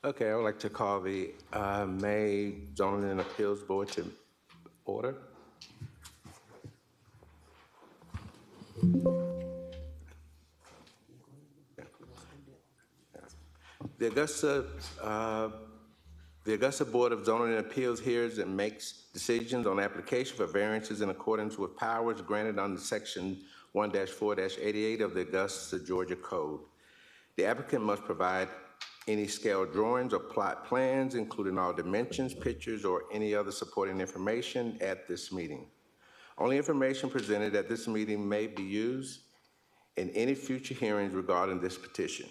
Okay, I would like to call the May Zoning and Appeals Board to order. The Augusta, uh, the Augusta Board of Zoning and Appeals hears and makes decisions on application for variances in accordance with powers granted under Section 1-4-88 of the Augusta, Georgia Code. The applicant must provide any scale drawings or plot plans, including all dimensions, pictures, or any other supporting information at this meeting. Only information presented at this meeting may be used in any future hearings regarding this petition.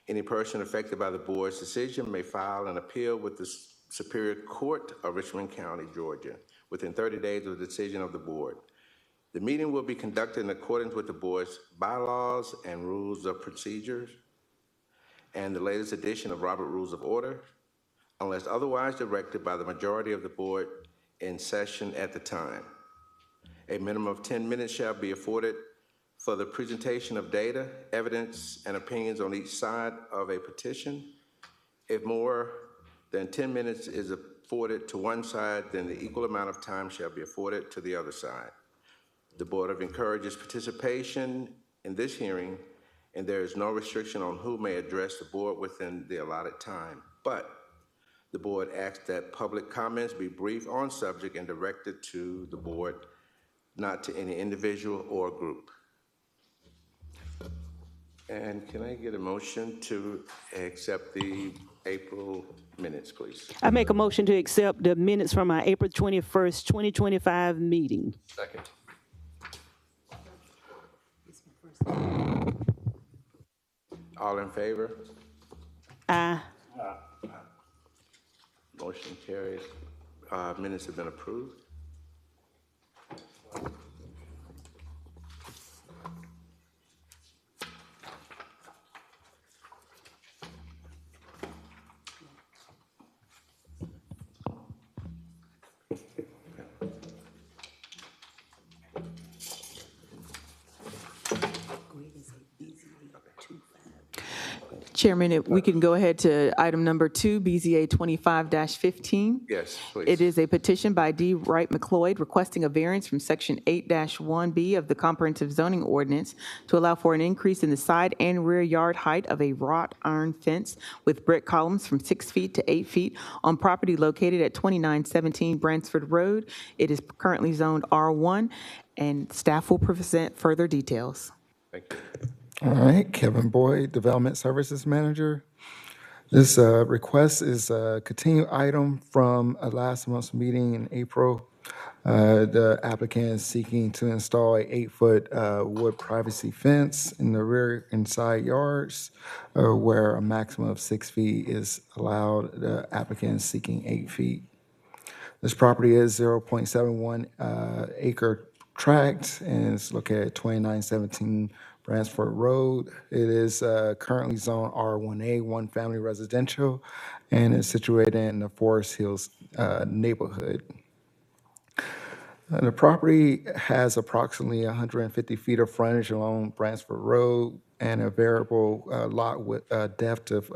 Any person affected by the board's decision may file an appeal with the Superior Court of Richmond County, Georgia, within 30 days of the decision of the board. The meeting will be conducted in accordance with the board's bylaws and rules of procedures and the latest edition of Robert Rules of Order, unless otherwise directed by the majority of the board in session at the time. A minimum of 10 minutes shall be afforded for the presentation of data, evidence, and opinions on each side of a petition. If more than 10 minutes is afforded to one side, then the equal amount of time shall be afforded to the other side. The board encourages participation in this hearing, and there is no restriction on who may address the board within the allotted time. But the board asks that public comments be brief on subject and directed to the board, not to any individual or group. And can I get a motion to accept the April minutes, please? I make a motion to accept the minutes from our April 21st, 2025 meeting. Second. All in favor? Aye. Motion carries. Minutes have been approved. Chairman, if we can go ahead to item number 2, BZA 25-15. Yes, please. It is a petition by D. Wright McLeod requesting a variance from Section 8-1B of the Comprehensive Zoning Ordinance to allow for an increase in the side and rear yard height of a wrought iron fence with brick columns from 6 feet to 8 feet on property located at 2917 Bransford Road. It is currently zoned R1, and staff will present further details. Thank you. All right, Kevin Boyd, Development Services Manager. This request is a continued item from last month's meeting in April. The applicant is seeking to install a 8-foot wood privacy fence in the rear and side yards where a maximum of 6 feet is allowed. The applicant is seeking 8 feet. This property is 0.71 acre tract and it's located at 2917 Bransford Road. It is currently zoned R1A, one family residential, and is situated in the Forest Hills neighborhood. The property has approximately 150 feet of frontage along Bransford Road and a variable lot with depth of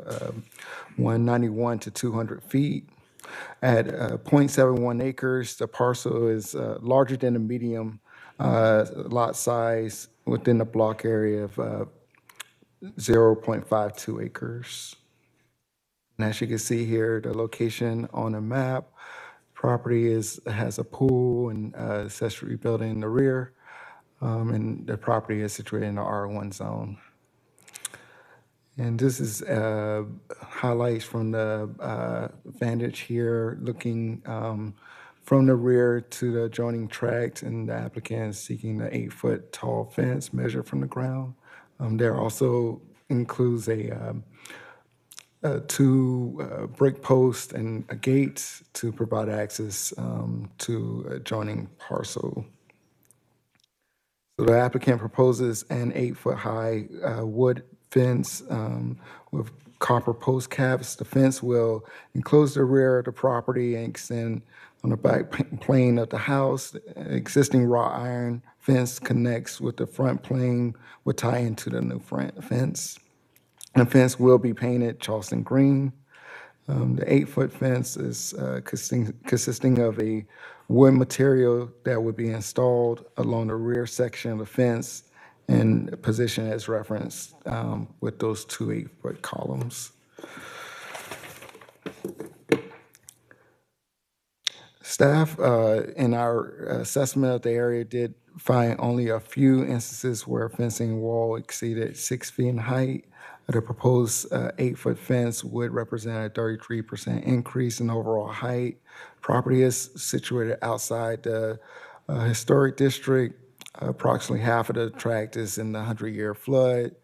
191 to 200 feet. At 0.71 acres, the parcel is larger than the medium lot size within the block area of 0.52 acres. And as you can see here, the location on the map, property has a pool and accessory building in the rear, and the property is situated in the R1 zone. And this is highlights from the vantage here, looking from the rear to the adjoining tract, and the applicant is seeking the 8-foot tall fence measured from the ground. There also includes a 2 brick posts and a gate to provide access to adjoining parcel. So the applicant proposes an 8-foot high wood fence with copper post caps. The fence will enclose the rear of the property and extend on the back plane of the house. The existing wrought iron fence connects with the front plane, will tie into the new front fence. The fence will be painted Charleston green. The 8-foot fence is consisting of a wood material that would be installed along the rear section of the fence and positioned as referenced with those two 8-foot columns. Staff, in our assessment of the area, did find only a few instances where a fencing wall exceeded 6 feet in height. The proposed 8-foot fence would represent a 33% increase in overall height. Property is situated outside the historic district. Approximately half of the tract is in the 100-year flood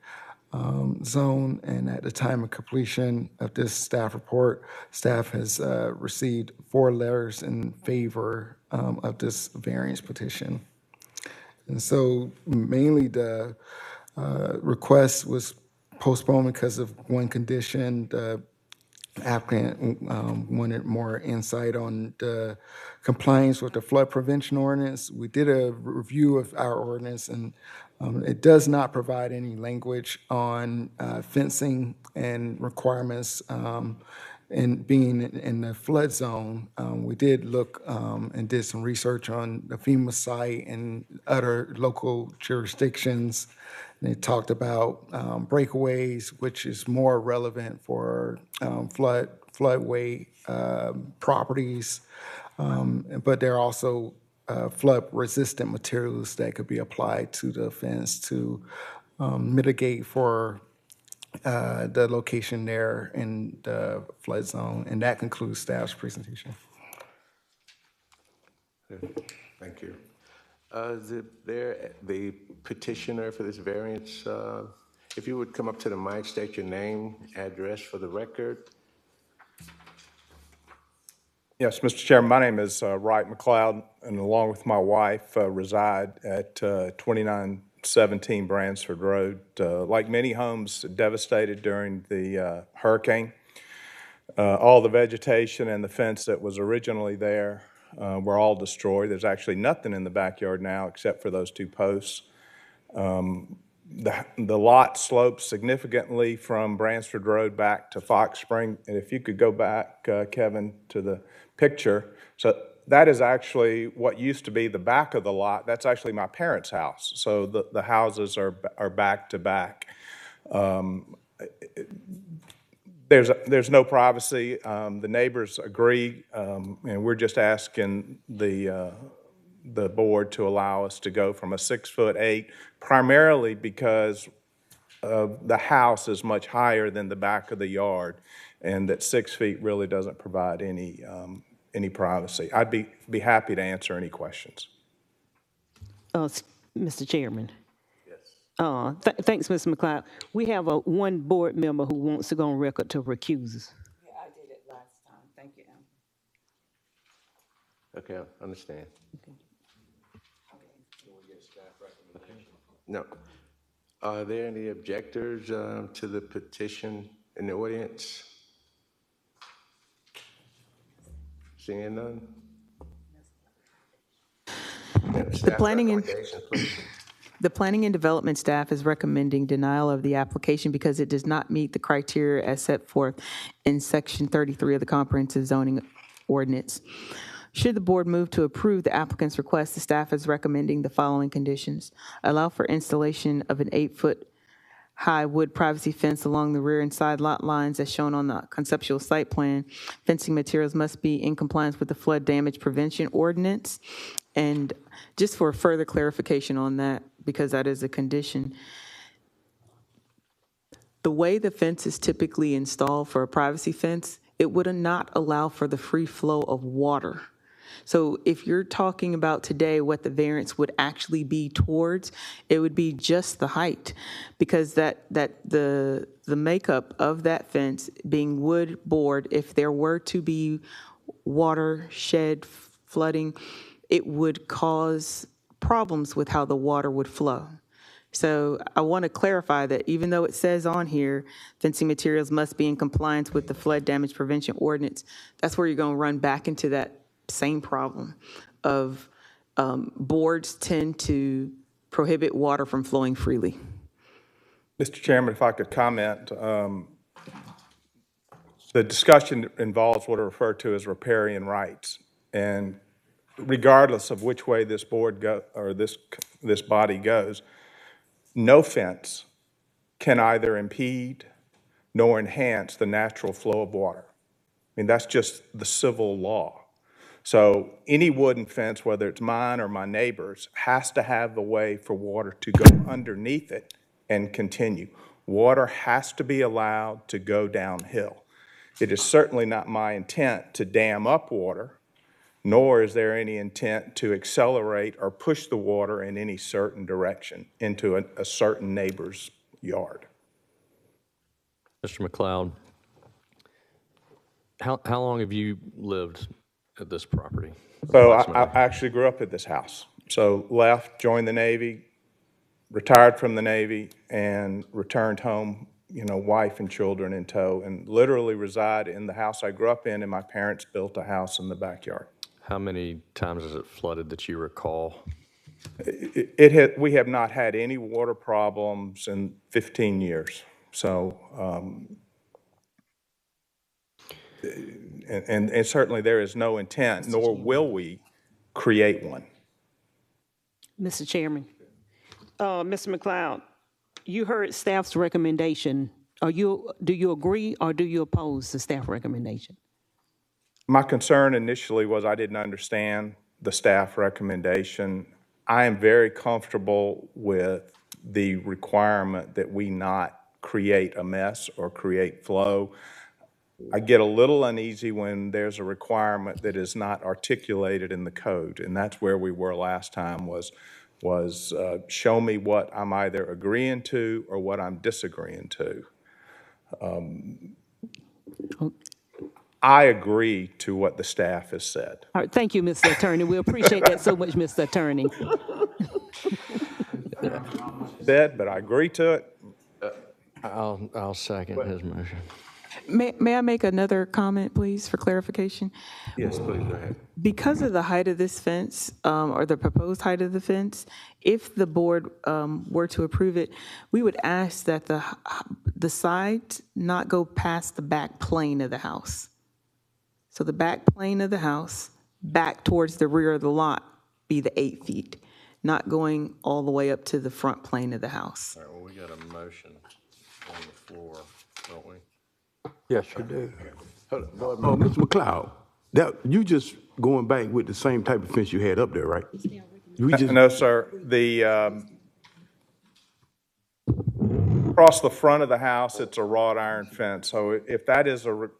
zone, and at the time of completion of this staff report, staff has received 4 letters in favor of this variance petition. And so mainly the request was postponed because of one condition. The applicant wanted more insight on the compliance with the flood prevention ordinance. We did a review of our ordinance, and it does not provide any language on fencing and requirements and being in the flood zone. We did look and did some research on the FEMA site and other local jurisdictions. And they talked about breakaways, which is more relevant for floodway properties. But there are also flood-resistant materials that could be applied to the fence to mitigate for the location there in the flood zone. And that concludes staff's presentation. Thank you. Is there the petitioner for this variance? If you would come up to the mic, state your name, address for the record. Yes, Mr. Chairman, my name is Wright McLeod, and along with my wife, reside at 2917 Bransford Road. Like many homes devastated during the hurricane, all the vegetation and the fence that was originally there were all destroyed. There's actually nothing in the backyard now except for those 2 posts. The lot slopes significantly from Bransford Road back to Fox Spring. And if you could go back, Kevin, to the picture. So that is actually what used to be the back of the lot. That's actually my parents' house. So the houses are back to back. There's no privacy. The neighbors agree, and we're just asking the board to allow us to go from a 6'8", primarily because the house is much higher than the back of the yard, and that 6 feet really doesn't provide any privacy. I'd be happy to answer any questions. Mr. Chairman. Thanks, Mr. McLeod. We have one board member who wants to go on record to recuse us. Yeah, I did it last time. Thank you, Em. Okay, I understand. No. Are there any objectors to the petition in the audience? Seeing none? The Planning and Development staff is recommending denial of the application because it does not meet the criteria as set forth in Section 33 of the Comprehensive Zoning Ordinance. Should the board move to approve the applicant's request, the staff is recommending the following conditions. Allow for installation of an 8-foot high wood privacy fence along the rear and side lot lines as shown on the conceptual site plan. Fencing materials must be in compliance with the flood damage prevention ordinance. And just for further clarification on that, because that is a condition, the way the fence is typically installed for a privacy fence, it would not allow for the free flow of water. So if you're talking about today what the variance would actually be towards, it would be just the height, because the makeup of that fence being wood board, if there were to be watershed flooding, it would cause problems with how the water would flow. So I want to clarify that even though it says on here, fencing materials must be in compliance with the flood damage prevention ordinance, that's where you're going to run back into that same problem of boards tend to prohibit water from flowing freely. Mr. Chairman, if I could comment, The discussion involves what are referred to as riparian rights. And regardless of which way this board or this body goes, no fence can either impede nor enhance the natural flow of water. I mean, that's just the civil law. So any wooden fence, whether it's mine or my neighbor's, has to have the way for water to go underneath it and continue. Water has to be allowed to go downhill. It is certainly not my intent to dam up water, nor is there any intent to accelerate or push the water in any certain direction into a certain neighbor's yard. Mr. McLeod, how long have you lived at this property? So I actually grew up at this house. So left, joined the Navy, retired from the Navy, and returned home, you know, wife and children in tow, and literally reside in the house I grew up in, and my parents built a house in the backyard. How many times has it flooded that you recall? We have not had any water problems in 15 years. So, and certainly there is no intent, nor will we create one. Mr. Chairman, Mr. McLeod, you heard staff's recommendation. Do you agree or do you oppose the staff recommendation? My concern initially was I didn't understand the staff recommendation. I am very comfortable with the requirement that we not create a mess or create flow. I get a little uneasy when there's a requirement that is not articulated in the code, and that's where we were last time was show me what I'm either agreeing to or what I'm disagreeing to. I agree to what the staff has said. All right, thank you, Mr. Attorney. We appreciate that so much, Mr. Attorney. Said, but I agree to it. I'll second his motion. May I make another comment, please, for clarification? Yes, please, go ahead. Because of the height of this fence, or the proposed height of the fence, if the board were to approve it, we would ask that the sides not go past the back plane of the house. So the back plane of the house, back towards the rear of the lot, be the 8 feet, not going all the way up to the front plane of the house. All right, well, we got a motion on the floor, don't we? Yes, you do. Mr. McLeod, you just going back with the same type of fence you had up there, right? No, sir. The across the front of the house, it's a wrought iron fence. So if that is I'm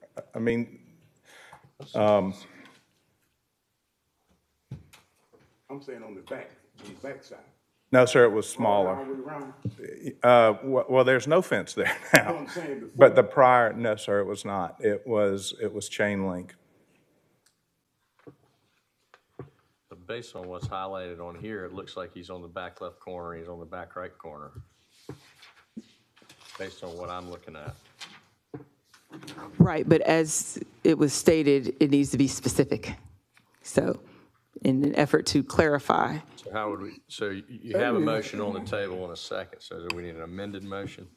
saying on the back side. no, sir, it was smaller. All the way around? Well, there's no fence there now. I'm saying before. But the prior, no, sir, it was not. It was chain link. But based on what's highlighted on here, it looks like he's on the back left corner, he's on the back right corner. Based on what I'm looking at. Right, but as it was stated, it needs to be specific. So in an effort to clarify, So how would we, so you have a motion on the table in a second, so do we need an amended motion?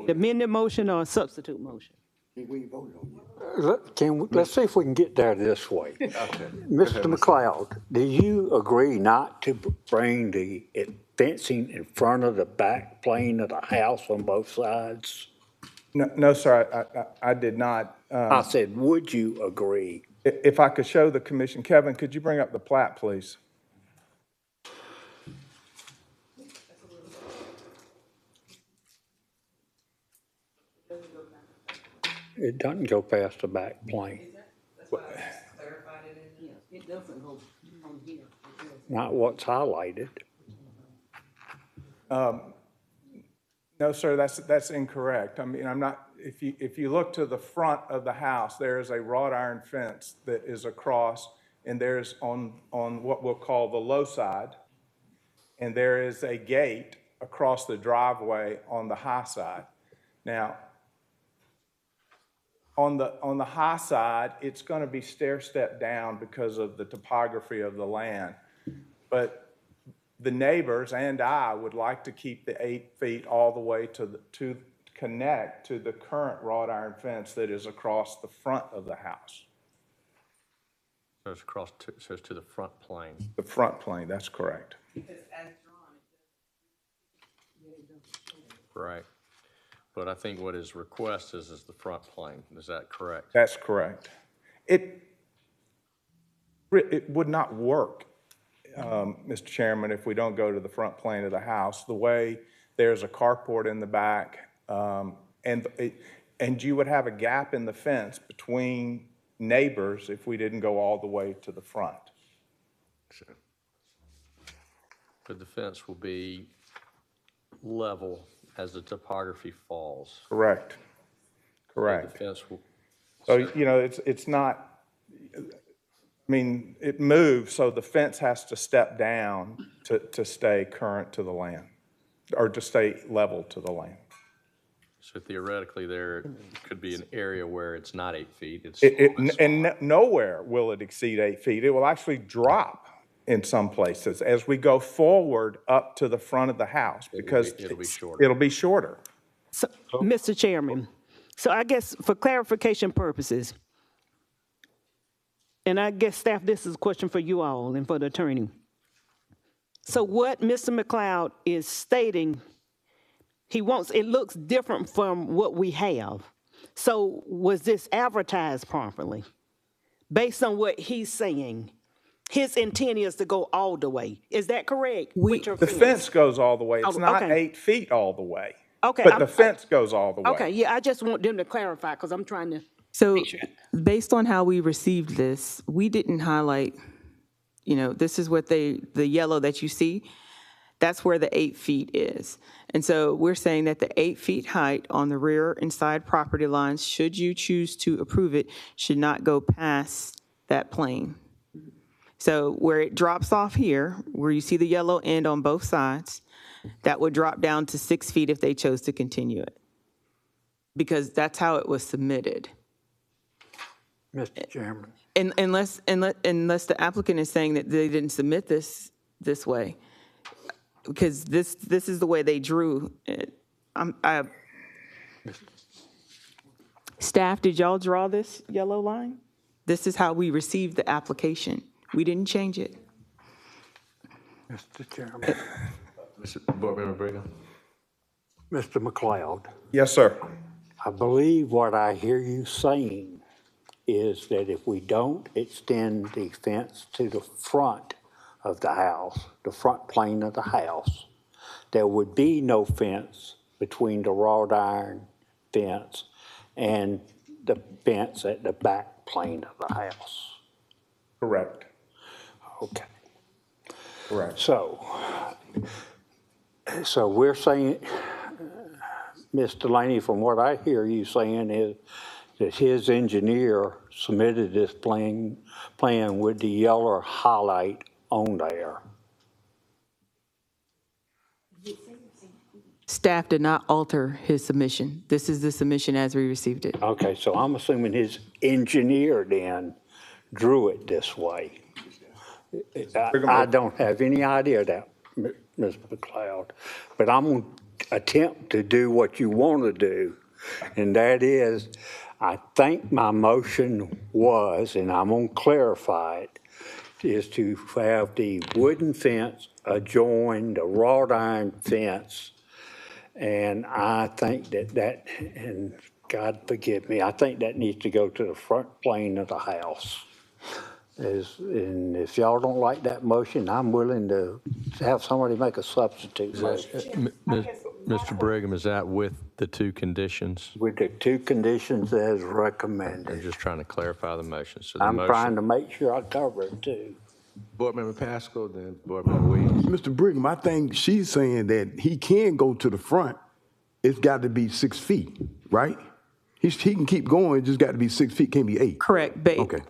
Amended motion or a substitute motion? Let's see if we can get there this way. Okay. Mr. McLeod, do you agree not to bring the fencing in front of the back plane of the house on both sides? No, sir, I did not. I said, would you agree? If I could show the commission, Kevin, could you bring up the plat, please? It doesn't go past the back plane. It doesn't go on here. Not what's highlighted. No, sir, that's incorrect. I mean, I'm not, if you look to the front of the house, there is a wrought iron fence that is across, and there's on what we'll call the low side, and there is a gate across the driveway on the high side. Now, on the high side, it's going to be stair-step down because of the topography of the land. But the neighbors and I would like to keep the 8 feet all the way to connect to the current wrought iron fence that is across the front of the house. So it's so it's to the front plane. The front plane, that's correct. Right. But I think what his request is the front plane. Is that correct? That's correct. It would not work, Mr. Chairman, if we don't go to the front plane of the house. The way there's a carport in the back, and you would have a gap in the fence between neighbors if we didn't go all the way to the front. But the fence will be level as the topography falls. Correct. Correct. The fence will, So, you know, it's not, I mean, it moves, so the fence has to step down to stay current to the land, or to stay level to the land. so theoretically, there could be an area where it's not 8 feet. It's And nowhere will it exceed 8 feet. It will actually drop in some places as we go forward up to the front of the house, because it'll be shorter. It'll be shorter. So, Mr. Chairman, so I guess for clarification purposes, and I guess staff, this is a question for you all and for the attorney. So what Mr. McLeod is stating, he wants, it looks different from what we have. So was this advertised properly? Based on what he's saying, his intent is to go all the way. Is that correct? With your The fence goes all the way. It's Oh, not okay. 8 feet all the way. Okay, But the fence goes all the way. Okay, yeah, I just want them to clarify because I'm trying to. So based on how we received this, we didn't highlight, you know, this is what the yellow that you see, that's where the 8 feet is. And so we're saying that the 8 feet height on the rear and side property lines, should you choose to approve it, should not go past that plane. So where it drops off here, where you see the yellow end on both sides, that would drop down to 6 feet if they chose to continue it. Because that's how it was submitted. Mr. Chairman. Unless the applicant is saying that they didn't submit this way, because this is the way they drew it. Staff, did y'all draw this yellow line? This is how we received the application. We didn't change it. Mr. Chairman. Board Member Brigham? Mr. McLeod, Yes, sir. I believe what I hear you saying is that if we don't extend the fence to the front of the house, the front plane of the house, there would be no fence between the wrought iron fence and the fence at the back plane of the house. Correct. Okay. Correct. So we're saying, Ms. Delaney, from what I hear you saying is that his engineer submitted this plan with the yellow highlight on there. Staff did not alter his submission. This is the submission as we received it. Okay, so I'm assuming his engineer then drew it this way. I don't have any idea that, Ms. McLeod, but I'm going to attempt to do what you want to do, and that is, I think my motion was, and I'm going to clarify it, is to have the wooden fence adjoin the wrought iron fence. And I think that, and God forgive me, I think that needs to go to the front plane of the house. And if y'all don't like that motion, I'm willing to have somebody make a substitute motion Mr. Brigham, is that with the two conditions? with the two conditions as I'm recommended. just trying to clarify the motion. So the I'm motion, trying to make sure I cover it too. Board Member Pascal, then Board Member Williams. Mr. Brigham, I think she's saying that he can go to the front. It's got to be 6 feet, right? He can keep going, it just got to be 6 feet, can't be 8. Correct. Okay.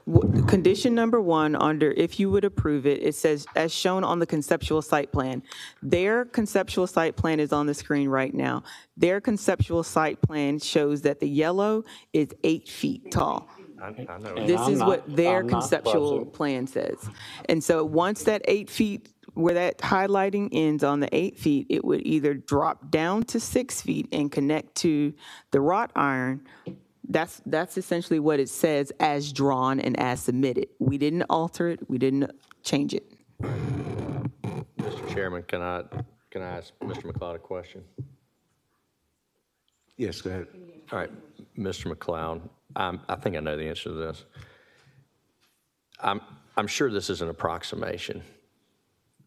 Condition number 1, under if you would approve it, it says, as shown on the conceptual site plan. Their conceptual site plan is on the screen right now. Their conceptual site plan shows that the yellow is 8 feet tall. I know. And This I'm is not- what their I'm not conceptual buzzing. plan says. And so once that 8 feet, where that highlighting ends on the 8 feet, it would either drop down to 6 feet and connect to the wrought iron. That's essentially what it says as drawn and as submitted. We didn't alter it, we didn't change it. Mr. Chairman, can I ask Mr. McLeod a question? Yes, go ahead. All right, Mr. McLeod, I think I know the answer to this. I'm sure this is an approximation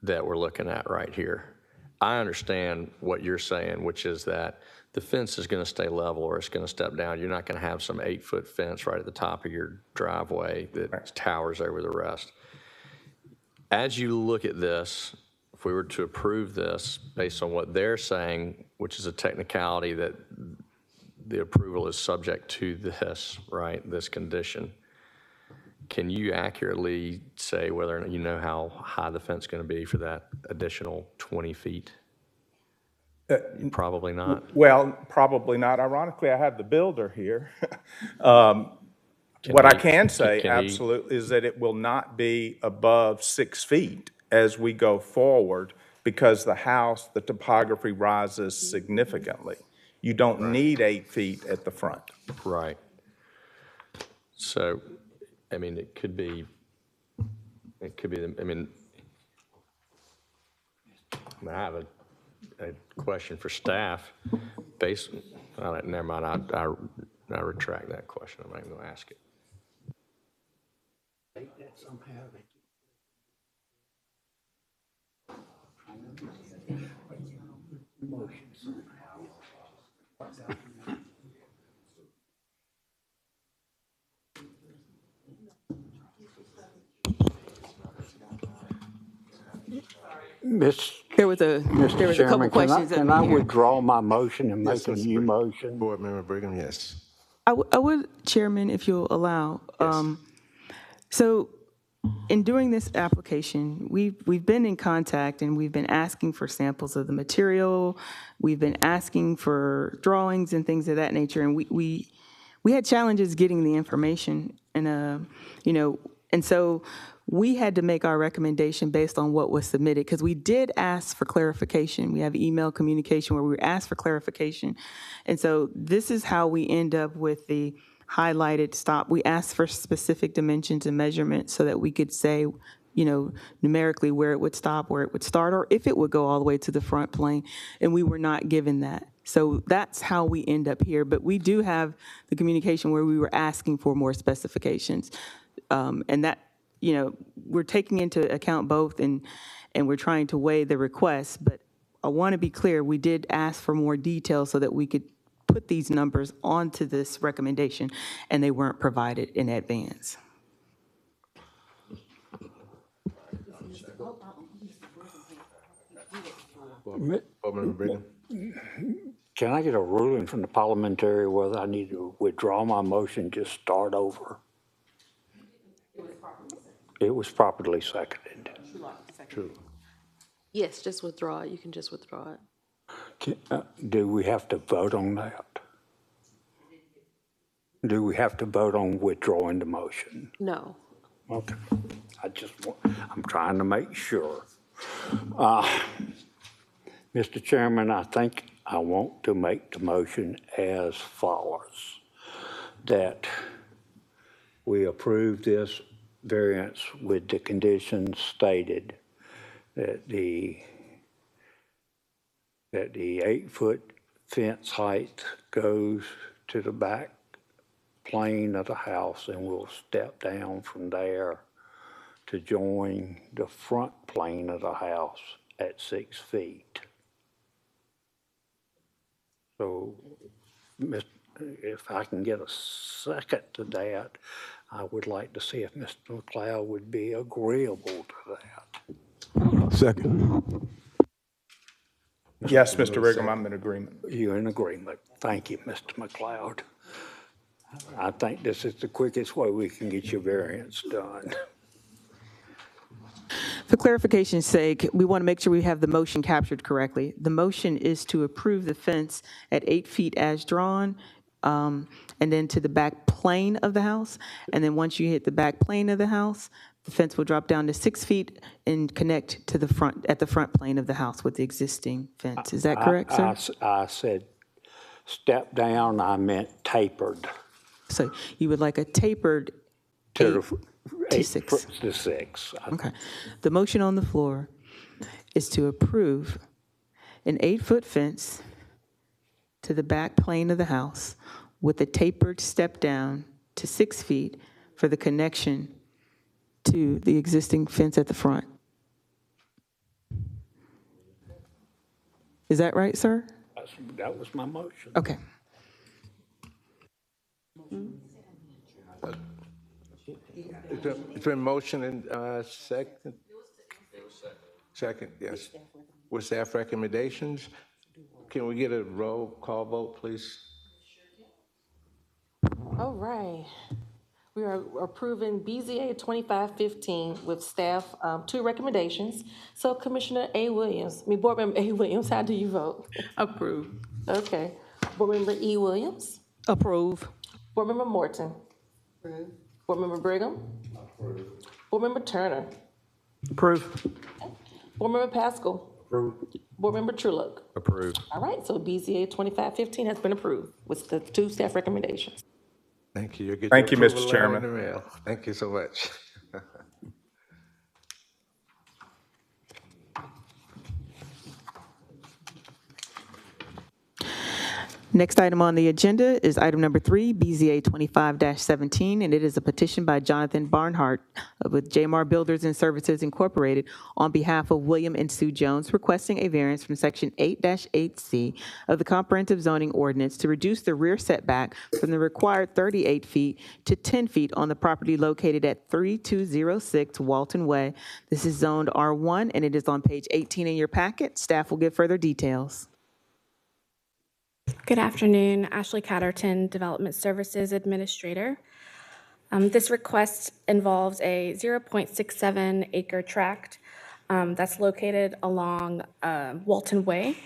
that we're looking at right here. I understand what you're saying, which is that the fence is going to stay level or it's going to step down. You're not going to have some 8-foot fence right at the top of your driveway that towers over the rest. As you look at this, if we were to approve this based on what they're saying, which is a technicality that the approval is subject to this, right, this condition, can you accurately say whether or not you know how high the fence is going to be for that additional 20 feet? Probably not. Well, probably not. Ironically, I have the builder here. What I can say, can he- absolutely, is that it will not be above 6 feet as we go forward because the house, the topography rises significantly. You don't need 8 feet at the front. Right. So, I mean, it could be, I mean, I have a question for staff based, never mind, I retract that question. I'm not even going to ask it. There was a Mr. couple Chairman, questions. can I withdraw my motion and make a new motion? Board Member Brigham, yes. I would, Chairman, if you'll allow. So in doing this application, we've been in contact and we've been asking for samples of the material. We've been asking for drawings and things of that nature. And we had challenges getting the information and, and so we had to make our recommendation based on what was submitted because we did ask for clarification. We have email communication where we asked for clarification. And so this is how we end up with the highlighted stop. We asked for specific dimensions and measurements so that we could say, numerically where it would stop, where it would start, or if it would go all the way to the front plane. And we were not given that. So that's how we end up here. But we do have the communication where we were asking for more specifications. And that, we're taking into account both and we're trying to weigh the requests. But I want to be clear, we did ask for more detail so that we could put these numbers onto this recommendation, and they weren't provided in advance. Board Member Brigham. Can I get a ruling from the parliamentary whether I need to withdraw my motion, just start over? It was properly seconded. Yes, just withdraw it. You can just withdraw it. Do we have to vote on that? Do we have to vote on withdrawing the motion? No. Okay. I'm trying to make sure. Mr. Chairman, I think I want to make the motion as follows, that we approve this variance with the conditions stated, that the 8-foot fence height goes to the back plane of the house and will step down from there to join the front plane of the house at 6 feet. So, if I can get a second to that, I would like to see if Mr. McLeod would be agreeable to that. Second. Yes, Mr. Brigham, I'm in agreement. You're in agreement. Thank you, Mr. McLeod. I think this is the quickest way we can get your variance done. For clarification's sake, we want to make sure we have the motion captured correctly. The motion is to approve the fence at 8 feet as drawn, and then to the back plane of the house. And then once you hit the back plane of the house, the fence will drop down to 6 feet and connect to the front, at the front plane of the house with the existing fence. Is that correct, sir? I said step down, I meant tapered So you would like a tapered to 6. to 6. Okay. The motion on the floor is to approve an 8-foot fence to the back plane of the house with a tapered step down to 6 feet for the connection to the existing fence at the front. Is that right, sir? That was my motion. Okay. It's been motion and second? Second, yes. With staff recommendations, can we get a roll call vote, please? All right. We are approving BZA 2515 with staff, 2 recommendations. So Commissioner A. Williams, Board Member A. Williams, how do you vote? Approve. Okay. Board Member E. Williams? Approve. Board Member Morton? Approve. Board Member Brigham? Approve. Board Member Turner? Approve. Board Member Pascal? Approve. Board Member Trulock? Approved. All right, so BZA 2515 has been approved with the 2 staff recommendations. Thank you. You'll get Thank your you, Mr. approval letter in Chairman. the mail. Thank you so much. Next item on the agenda is item number 3, BZA 25-17, and it is a petition by Jonathan Barnhart with Jmar Builders and Services Incorporated on behalf of William and Sue Jones, requesting a variance from Section 8-8C of the Comprehensive Zoning Ordinance to reduce the rear setback from the required 38 feet to 10 feet on the property located at 3206 Walton Way. This is zoned R1, and it is on page 18 in your packet. Staff will give further details. Good afternoon, Ashley Catterton, Development Services Administrator. This request involves a 0.67 acre tract that's located along Walton Way.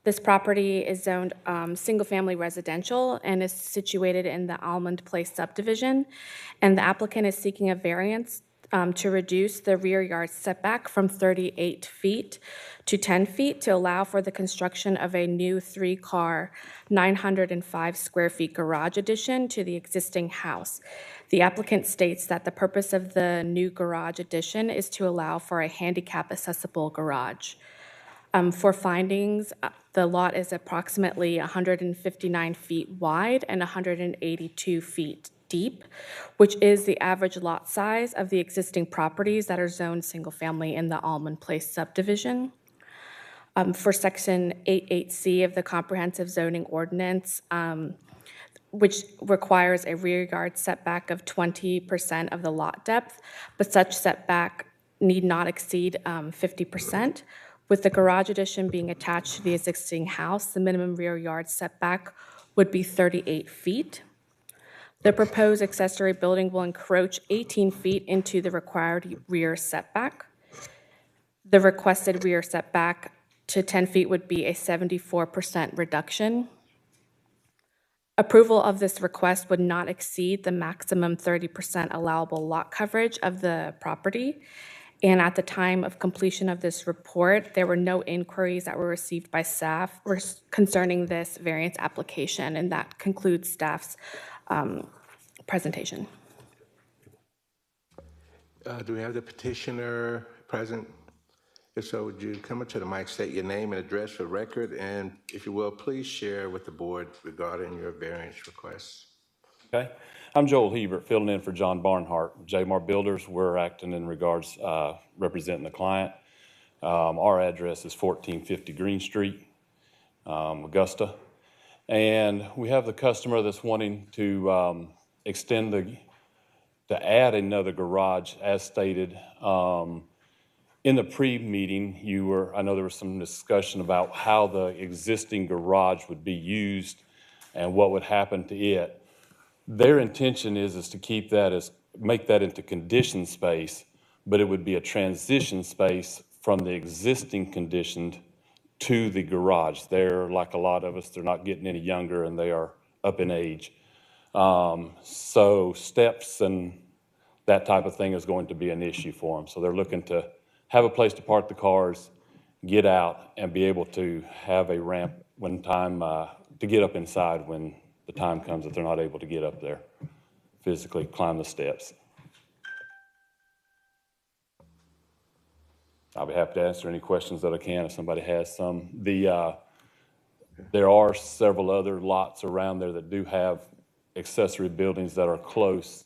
This property is zoned single-family residential and is situated in the Almond Place subdivision, and the applicant is seeking a variance to reduce the rear yard setback from 38 feet to 10 feet to allow for the construction of a new 3-car, 905 square feet garage addition to the existing house. The applicant states that the purpose of the new garage addition is to allow for a handicap-accessible garage. For findings, the lot is approximately 159 feet wide and 182 feet deep, which is the average lot size of the existing properties that are zoned single-family in the Almond Place subdivision. For Section 88C of the Comprehensive Zoning Ordinance, which requires a rear yard setback of 20% of the lot depth, but such setback need not exceed 50%. With the garage addition being attached to the existing house, the minimum rear yard setback would be 38 feet. The proposed accessory building will encroach 18 feet into the required rear setback. The requested rear setback to 10 feet would be a 74% reduction. Approval of this request would not exceed the maximum 30% allowable lot coverage of the property. And at the time of completion of this report, there were no inquiries that were received by staff concerning this variance application, and that concludes staff's presentation. Do we have the petitioner present? If so, would you come up to the mic, state your name and address for record, and if you will, please share with the board regarding your variance requests. Okay. I'm Joel Hebert, filling in for John Barnhart. Jmar Builders, we're acting in regards, representing the client. Our address is 1450 Green Street, Augusta. And we have the customer that's wanting to to add another garage as stated. In the pre-meeting, I know there was some discussion about how the existing garage would be used and what would happen to it. Their intention is to keep that make that into conditioned space, but it would be a transition space from the existing conditioned to the garage. They're, like a lot of us, they're not getting any younger, and they are up in age. So steps and that type of thing is going to be an issue for them. So they're looking to have a place to park the cars, get out, and be able to have a ramp when time, to get up inside when the time comes that they're not able to get up there, physically climb the steps. I'll be happy to answer any questions that I can if somebody has some. There are several other lots around there that do have accessory buildings that are close.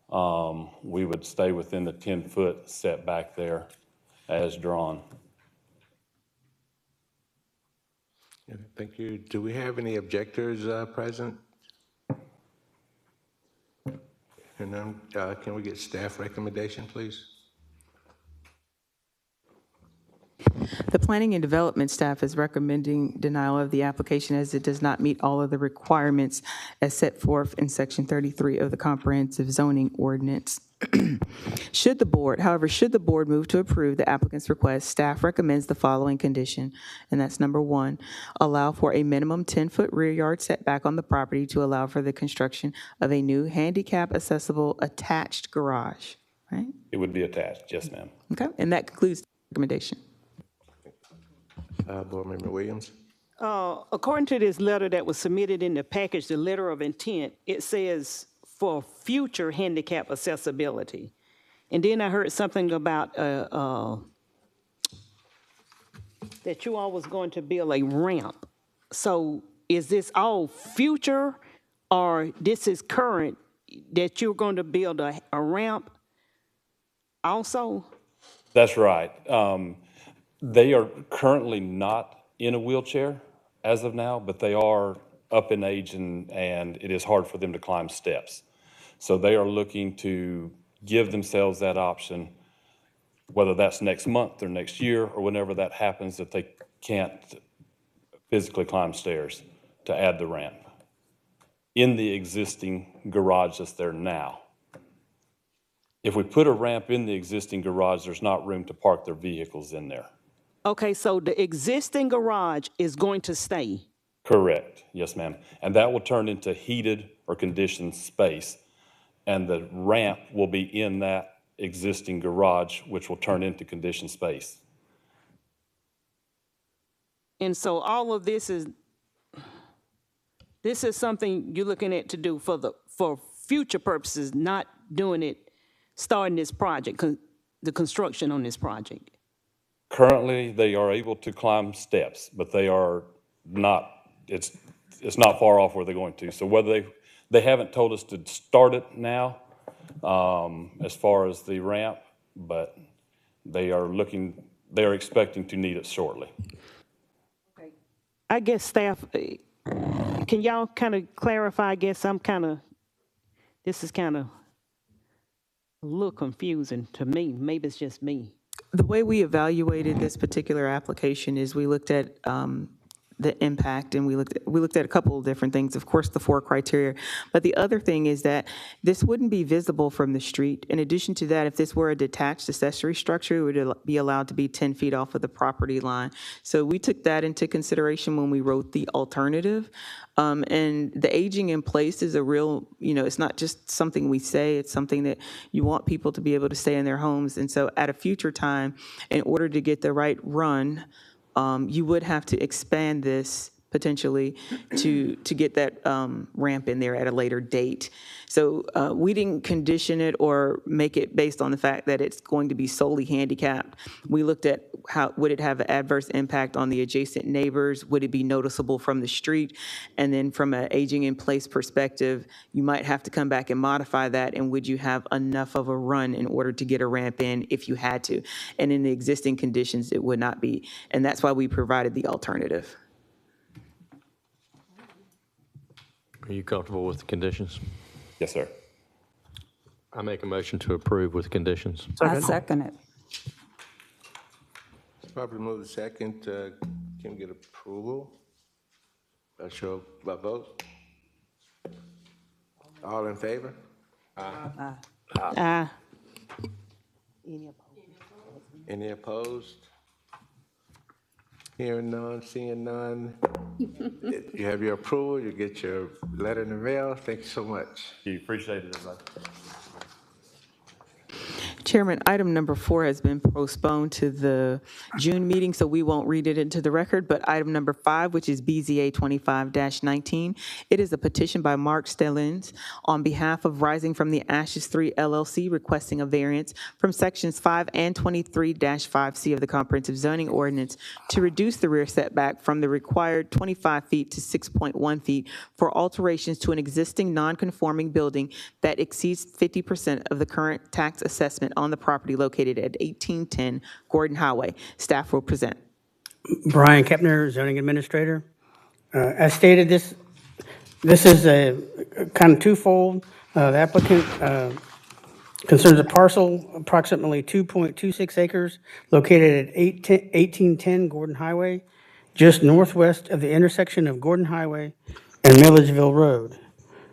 We would stay within the 10-foot setback there as drawn. Thank you. Do we have any objectors present? And then, can we get staff recommendation, please? The Planning and Development staff is recommending denial of the application as it does not meet all of the requirements as set forth in Section 33 of the Comprehensive Zoning Ordinance. Should the board move to approve the applicant's request, staff recommends the following condition, and that's number 1, allow for a minimum 10-foot rear yard setback on the property to allow for the construction of a new handicap-accessible attached garage, right? It would be attached, yes, ma'am. Okay, and that concludes the recommendation. Board Member Williams? According to this letter that was submitted in the package, the letter of intent, it says for future handicap accessibility. And then I heard something about that you all was going to build a ramp. So is this all future or this is current that you're going to build a ramp also? That's right. They are currently not in a wheelchair as of now, but they are up in age and it is hard for them to climb steps. So they are looking to give themselves that option, whether that's next month or next year or whenever that happens, that they can't physically climb stairs, to add the ramp in the existing garage that's there now. If we put a ramp in the existing garage, there's not room to park their vehicles in there. Okay, so the existing garage is going to stay? Correct, yes, ma'am. And that will turn into heated or conditioned space. And the ramp will be in that existing garage, which will turn into conditioned space. And so all of this is something you're looking at to do for future purposes, not doing it, starting this project, the construction on this project? Currently, they are able to climb steps, but they are not, it's not far off where they're going to. So whether they haven't told us to start it now as far as the ramp, but they are expecting to need it shortly. I guess staff, can y'all kind of clarify? I guess this is kind of a little confusing to me. Maybe it's just me. The way we evaluated this particular application is we looked at the impact, and we looked at a couple of different things, of course, the 4 criteria. But the other thing is that this wouldn't be visible from the street. In addition to that, if this were a detached accessory structure, it would be allowed to be 10 feet off of the property line. So we took that into consideration when we wrote the alternative. And the aging in place is a real, it's not just something we say, it's something that you want people to be able to stay in their homes. And so at a future time, in order to get the right run, you would have to expand this potentially to get that ramp in there at a later date. So we didn't condition it or make it based on the fact that it's going to be solely handicapped. We looked at how would it have an adverse impact on the adjacent neighbors? Would it be noticeable from the street? And then from an aging in place perspective, you might have to come back and modify that. And would you have enough of a run in order to get a ramp in if you had to? And in the existing conditions, it would not be. And that's why we provided the alternative. Are you comfortable with the conditions? Yes, sir. I make a motion to approve with conditions. I second it. It's probably moved second. Can we get approval? Show by vote. All in favor? Aye. Any opposed? Hearing none, seeing none. You have your approval, you get your letter in the mail. Thank you so much. You appreciate it, everybody. Chairman, item number 4 has been postponed to the June meeting, so we won't read it into the record. But item number 5, which is BZA 25-19, it is a petition by Mark Stellins on behalf of Rising from the Ashes 3 LLC requesting a variance from sections 5 and 23-5C of the Comprehensive Zoning Ordinance to reduce the rear setback from the required 25 feet to 6.1 feet for alterations to an existing non-conforming building that exceeds 50% of the current tax assessment on the property located at 1810 Gordon Highway. Staff will present. Brian Kepner, zoning administrator. As stated, this is a kind of twofold. The applicant concerns a parcel approximately 2.26 acres located at 1810 Gordon Highway, just northwest of the intersection of Gordon Highway and Milledgeville Road.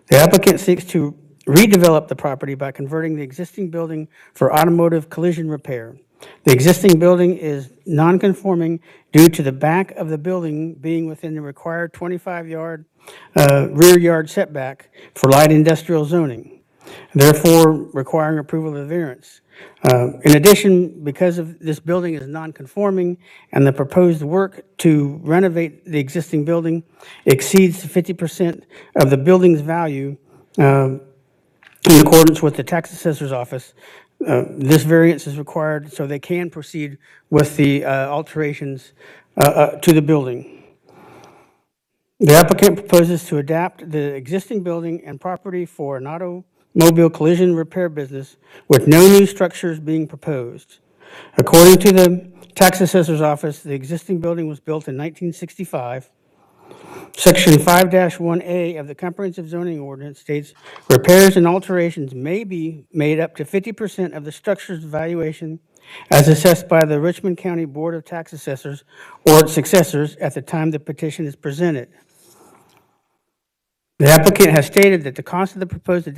The applicant seeks to redevelop the property by converting the existing building for automotive collision repair. The existing building is non-conforming due to the back of the building being within the required 25-yard rear yard setback for light industrial zoning, therefore requiring approval of the variance. In addition, because of this building is non-conforming and the proposed work to renovate the existing building exceeds 50% of the building's value, in accordance with the tax assessor's office, this variance is required so they can proceed with the alterations to the building. The applicant proposes to adapt the existing building and property for an automobile collision repair business with no new structures being proposed. According to the tax assessor's office, the existing building was built in 1965. Section 5-1A of the Comprehensive Zoning Ordinance states, repairs and alterations may be made up to 50% of the structure's valuation as assessed by the Richmond County Board of Tax Assessors or its successors at the time the petition is presented. The applicant has stated that the cost of the proposed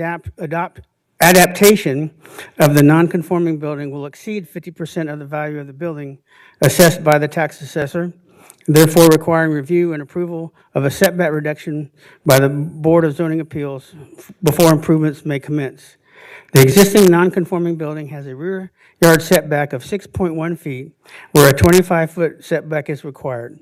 adaptation of the non-conforming building will exceed 50% of the value of the building assessed by the tax assessor, therefore requiring review and approval of a setback reduction by the Board of Zoning Appeals before improvements may commence. The existing non-conforming building has a rear yard setback of 6.1 feet, where a 25-foot setback is required.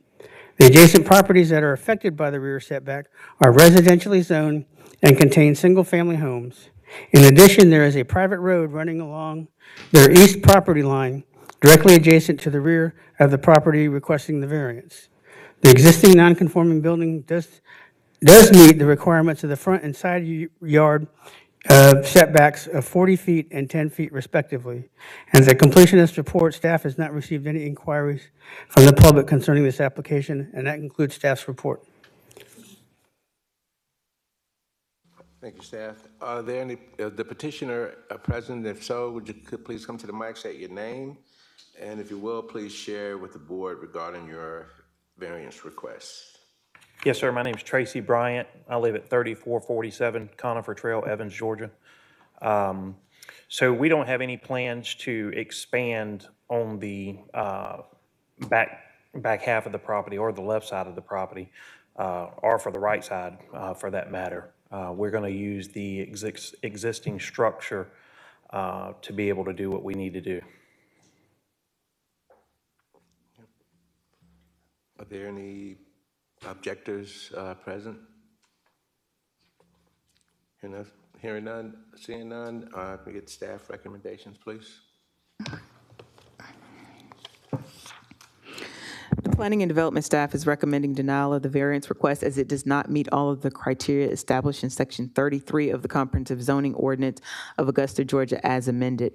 The adjacent properties that are affected by the rear setback are residentially zoned and contain single-family homes. In addition, there is a private road running along their east property line directly adjacent to the rear of the property requesting the variance. The existing non-conforming building does meet the requirements of the front and side yard setbacks of 40 feet and 10 feet respectively. As a completionist report, staff has not received any inquiries from the public concerning this application, and that concludes staff's report. Thank you, staff. Are there any, the petitioner present? If so, would you please come to the mic, state your name, and if you will, please share with the board regarding your variance request. Yes, sir. My name is Tracy Bryant. I live at 3447 Conifer Trail, Evans, Georgia. So we don't have any plans to expand on the back half of the property or the left side of the property, or for the right side, for that matter. We're going to use the existing structure to be able to do what we need to do. Are there any objectors present? Hearing none, seeing none, can we get staff recommendations, please? Planning and Development staff is recommending denial of the variance request as it does not meet all of the criteria established in Section 33 of the Comprehensive Zoning Ordinance of Augusta, Georgia, as amended.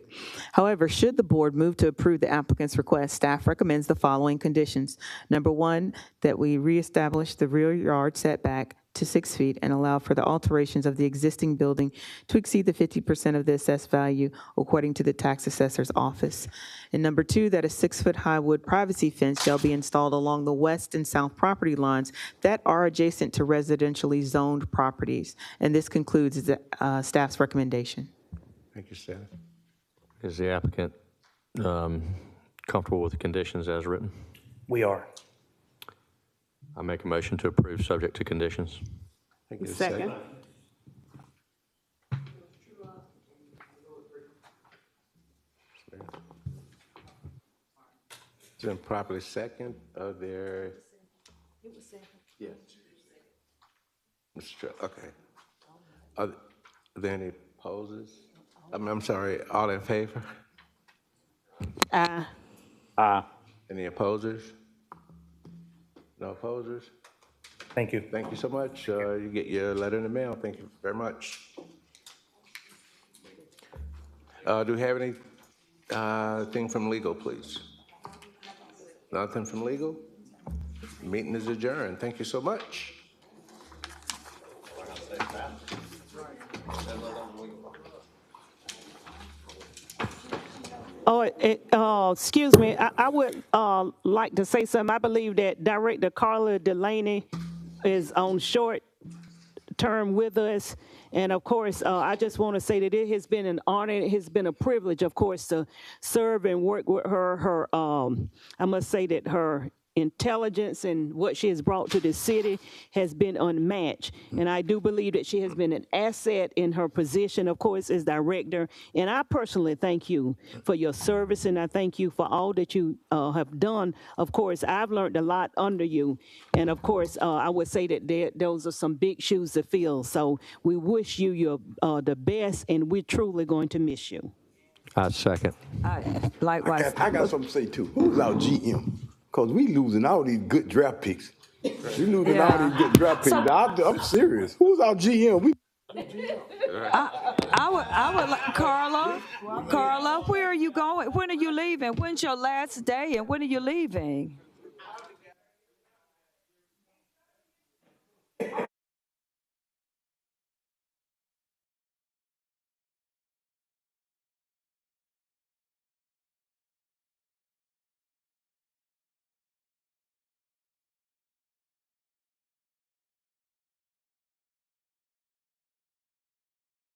However, should the board move to approve the applicant's request, staff recommends the following conditions. Number 1, that we reestablish the rear yard setback to 6 feet and allow for the alterations of the existing building to exceed the 50% of the assessed value according to the tax assessor's office. And number 2, that a 6-foot high wood privacy fence shall be installed along the west and south property lines that are adjacent to residentially zoned properties. And this concludes the staff's recommendation. Thank you, staff. Is the applicant comfortable with the conditions as written? We are. I make a motion to approve, subject to conditions. Can I get a Second. It's been properly second. Are there? It was second. Yes. Okay. Are there any opposes? I'm sorry, all in favor? Aye. Any opposers? No opposers? Thank you. Thank you so much. You get your letter in the mail. Thank you very much. Do we have any thing from legal, please? Nothing from legal? Meeting is adjourned. Thank you so much. Excuse me, I would like to say something. I believe that Director Carla Delaney is on short term with us. And of course, I just want to say that it has been an honor, it has been a privilege, of course, to serve and work with her. I must say that her intelligence and what she has brought to the city has been unmatched. And I do believe that she has been an asset in her position, of course, as director. And I personally thank you for your service, and I thank you for all that you have done. Of course, I've learned a lot under you. And of course, I would say that those are some big shoes to fill. So we wish you the best, and we're truly going to miss you. I second. Likewise. I got something to say too. Who's our GM? Because we losing all these good draft picks. We losing all these good draft picks. I'm serious. Who's our GM? I would like, Carla, where are you going? When are you leaving? When's your last day and when are you leaving?